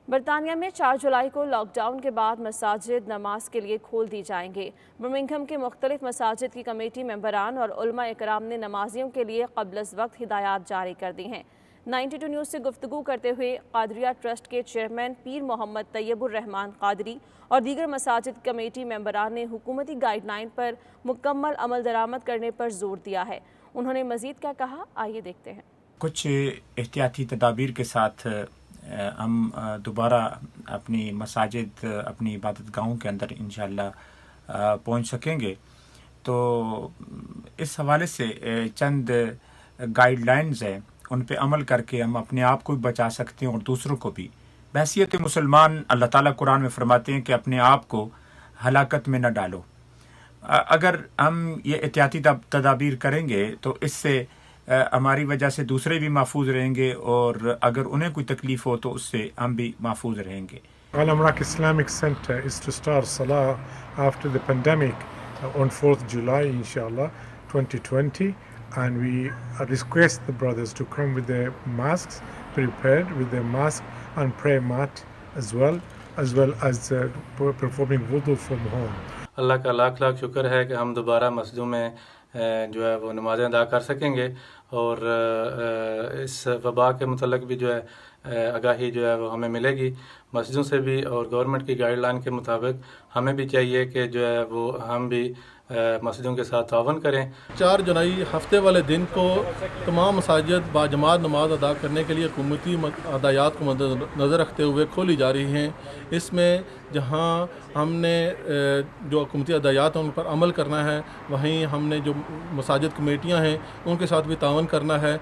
برطانیہ میں 4 جولائی کو لاک ڈاؤن کے بعد مساجد نماز کے لیے کھول دی جائیں گے۔ برمنگھم کے مختلف مساجد کی کمیٹی ممبران اور علماء اکرام نے نمازیوں کے لیے قبل از وقت ہدایات جاری کر دی ہیں۔ 92 نیوز سے گفتگو کرتے ہوئے قادریہ ٹرسٹ کے چیئرمین پیر محمد طیب الرحمان قادری اور دیگر مساجد کمیٹی ممبران نے حکومتی گائیڈ لائن پر مکمل عمل درآمد کرنے پر زور دیا ہے۔ انہوں نے مزید کیا کہا، آئیے دیکھتے ہیں۔ کچھ احتیاطی تدابیر کے ساتھ ہم دوبارہ اپنی مساجد، اپنی عبادت گاہوں کے اندر انشاءاللہ پہنچ سکیں گے۔ تو اس حوالے سے چند گائیڈ لائنز ہیں، ان پہ عمل کر کے ہم اپنے آپ کو بھی بچا سکتے ہیں اور دوسروں کو بھی۔ بحیثیت مسلمان اللہ تعالیٰ قرآن میں فرماتے ہیں کہ اپنے آپ کو ہلاکت میں نہ ڈالو۔ اگر ہم یہ احتیاطی تدابیر کریں گے تو اس سے ہماری وجہ سے دوسرے بھی محفوظ رہیں گے، اور اگر انہیں کوئی تکلیف ہو تو اس سے ہم بھی محفوظ رہیں گے۔ Alam Rak Islamic Center is to start Salah after the pandemic on 4th July, inshallah, 2020. And we request the brothers to come with their masks, prepared with their mask and prayer mat as well as performing wudu from home. اللہ کا لاکھ لاکھ شکر ہے کہ ہم دوبارہ مسجدوں میں جو ہے وہ نمازیں ادا کر سکیں گے، اور اس وبا کے متعلق بھی جو ہے آگاہی جو ہے وہ ہمیں ملے گی مسجدوں سے بھی، اور گورنمنٹ کی گائیڈ لائن کے مطابق ہمیں بھی چاہیے کہ جو ہے وہ ہم بھی مسجدوں کے ساتھ تعاون کریں۔ 4 جولائی ہفتے والے دن کو تمام مساجد باجماعت نماز ادا کرنے کے لیے حکومتی ہدایات کو مد نظر رکھتے ہوئے کھولی جا رہی ہیں۔ اس میں جہاں ہم نے جو حکومتی ہدایات ہیں ان پر عمل کرنا ہے، وہیں ہم نے جو مساجد کمیٹیاں ہیں ان کے ساتھ بھی تعاون کرنا ہے۔